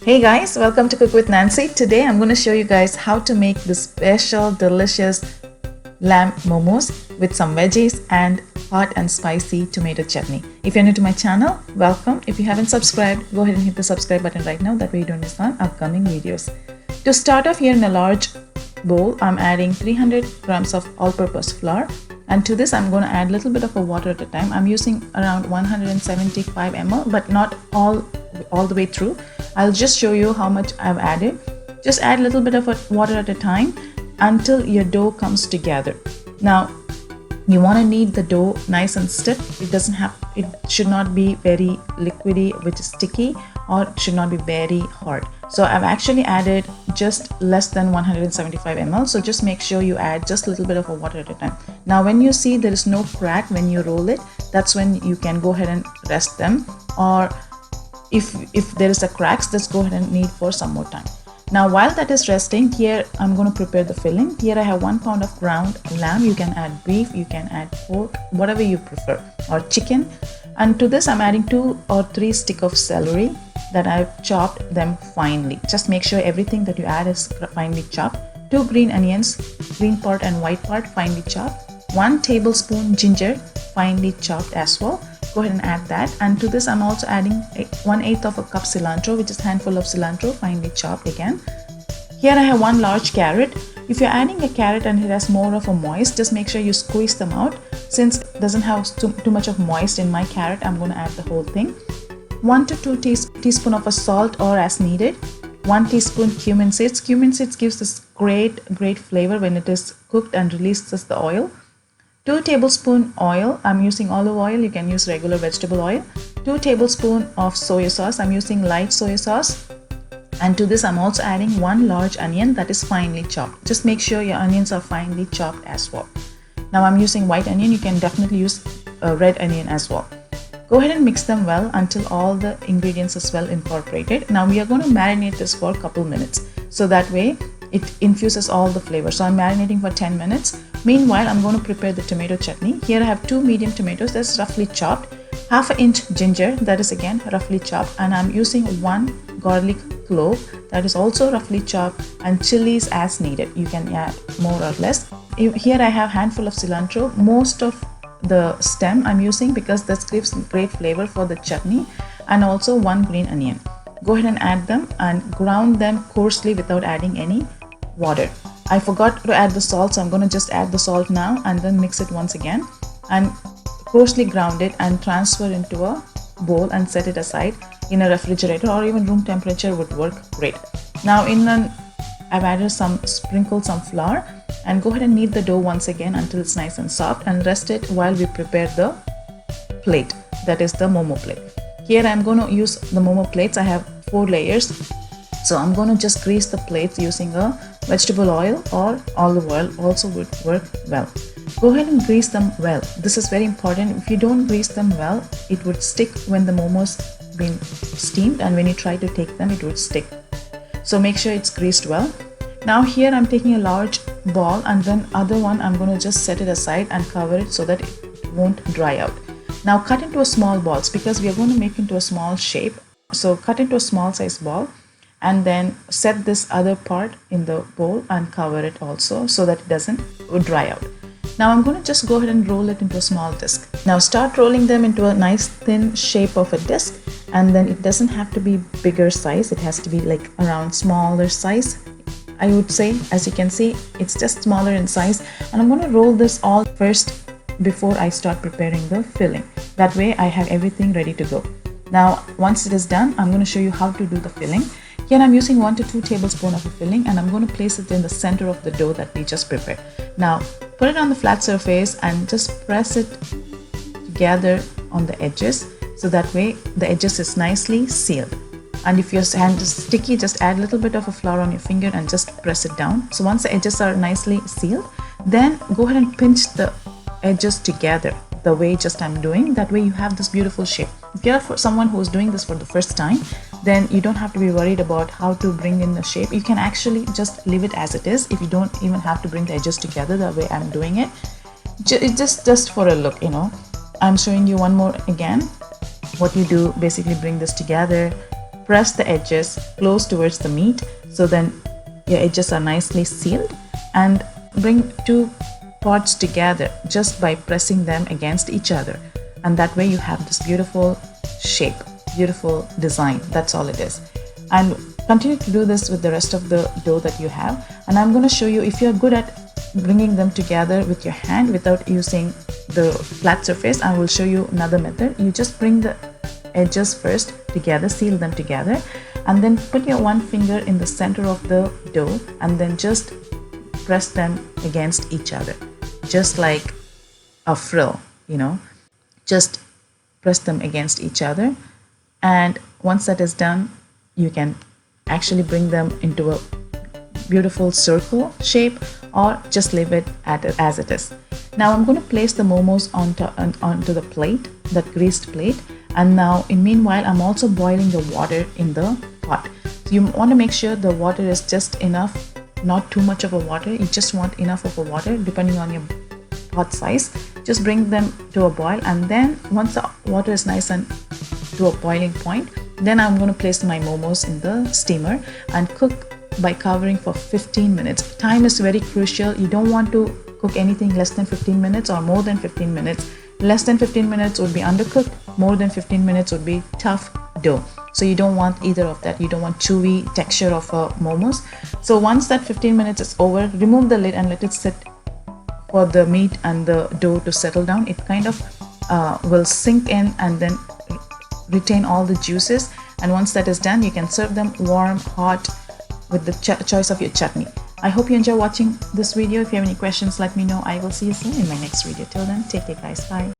Hey guys, welcome to Cook with Nancy. Today I'm going to show you guys how to make the special delicious lamb momos with some veggies and hot and spicy tomato chutney. If you're new to my channel, welcome. If you haven't subscribed, go ahead and hit the subscribe button right now. That way you don't miss on upcoming videos. To start off, here in a large bowl, I'm adding 300 grams of all-purpose flour. And to this, I'm going to add a little bit of a water at a time. I'm using around 175 ml, but not all the way through. I'll just show you how much I've added. Just add a little bit of water at a time until your dough comes together. Now, you want to knead the dough nice and stiff. It should not be very liquidy, which is sticky, or it should not be very hard. So I've actually added just less than 175 ml. So just make sure you add just a little bit of water at a time. Now, when you see there is no crack when you roll it, that's when you can go ahead and rest them. Or if there is a cracks, just go ahead and knead for some more time. Now, while that is resting, here I'm going to prepare the filling. Here I have 1 pound of ground lamb. You can add beef, you can add pork, whatever you prefer, or chicken. And to this I'm adding 2 or 3 sticks of celery that I've chopped them finely. Just make sure everything that you add is finely chopped. 2 green onions, green part and white part, finely chopped. 1 tablespoon ginger, finely chopped as well. Go ahead and add that. And to this I'm also adding 1/8 of a cup cilantro, which is a handful of cilantro, finely chopped again. Here I have 1 large carrot. If you're adding a carrot and it has more of a moist, just make sure you squeeze them out. Since it doesn't have too much of moist in my carrot, I'm going to add the whole thing. 1 to 2 teaspoon of a salt, or as needed. 1 teaspoon cumin seeds. Cumin seeds gives this great flavor when it is cooked and releases the oil. 2 tablespoon oil. I'm using olive oil. You can use regular vegetable oil. 2 tablespoon of soy sauce. I'm using light soy sauce. And to this I'm also adding 1 large onion that is finely chopped. Just make sure your onions are finely chopped as well. Now I'm using white onion. You can definitely use a red onion as well. Go ahead and mix them well until all the ingredients is well incorporated. Now we are going to marinate this for a couple minutes, so that way it infuses all the flavor. So I'm marinating for 10 minutes. Meanwhile, I'm going to prepare the tomato chutney. Here I have 2 medium tomatoes that's roughly chopped, 1/2 inch ginger that is again roughly chopped, and I'm using 1 garlic clove that is also roughly chopped, and chilies as needed. You can add more or less. Here I have handful of cilantro. Most of the stem I'm using because this gives great flavor for the chutney, and also 1 green onion. Go ahead and add them and ground them coarsely without adding any water. I forgot to add the salt, so I'm going to just add the salt now and then mix it once again and coarsely ground it and transfer into a bowl and set it aside in a refrigerator, or even room temperature would work great. Now I've added sprinkled some flour, and go ahead and knead the dough once again until it's nice and soft, and rest it while we prepare the plate, that is the momo plate. Here I'm going to use the momo plates. I have 4 layers. So I'm going to just grease the plates using a vegetable oil or olive oil, also would work well. Go ahead and grease them well. This is very important. If you don't grease them well, it would stick when the momos been steamed, and when you try to take them, it would stick. So make sure it's greased well. Now here I'm taking a large ball, and then other one I'm going to just set it aside and cover it so that it won't dry out. Now cut into a small balls because we are going to make into a small shape. So cut into a small size ball, and then set this other part in the bowl and cover it also so that it doesn't dry out. Now I'm going to just go ahead and roll it into a small disc. Now start rolling them into a nice thin shape of a disc, and then it doesn't have to be bigger size. It has to be like around smaller size, I would say. As you can see, it's just smaller in size, and I'm going to roll this all first before I start preparing the filling. That way I have everything ready to go. Now once it is done, I'm going to show you how to do the filling. Here I'm using 1 to 2 tablespoons of a filling, and I'm going to place it in the center of the dough that we just prepared. Now put it on the flat surface and just press it together on the edges, so that way the edges is nicely sealed. And if your hand is sticky, just add a little bit of a flour on your finger and just press it down. So once the edges are nicely sealed, then go ahead and pinch the edges together the way just I'm doing. That way you have this beautiful shape. If you're someone who's doing this for the first time, then you don't have to be worried about how to bring in the shape. You can actually just leave it as it is. If you don't even have to bring the edges together the way I'm doing it, it's just for a look, you know. I'm showing you one more again. What you do, basically bring this together, press the edges close towards the meat, so then your edges are nicely sealed, and bring two pots together just by pressing them against each other, and that way you have this beautiful shape, beautiful design. That's all it is. And continue to do this with the rest of the dough that you have. And I'm going to show you, if you're good at bringing them together with your hand without using the flat surface, I will show you another method. You just bring the edges first together, seal them together, and then put your one finger in the center of the dough and then just press them against each other, just like a frill, you know, just press them against each other. And once that is done, you can actually bring them into a beautiful circle shape, or just leave it as it is. Now I'm going to place the momos onto the plate, that greased plate. And now in meanwhile, I'm also boiling the water in the pot. So you want to make sure the water is just enough, not too much of a water. You just want enough of a water depending on your pot size. Just bring them to a boil, and then once the water is nice and to a boiling point, then I'm going to place my momos in the steamer and cook by covering for 15 minutes. Time is very crucial. You don't want to cook anything less than 15 minutes or more than 15 minutes. Less than 15 minutes would be undercooked. More than 15 minutes would be tough dough. So you don't want either of that. You don't want chewy texture of momos. So once that 15 minutes is over, remove the lid and let it sit for the meat and the dough to settle down. It kind of will sink in and then retain all the juices. And once that is done, you can serve them warm, hot, with the choice of your chutney. I hope you enjoy watching this video. If you have any questions, let me know. I will see you soon in my next video. Till then, take care guys. Bye.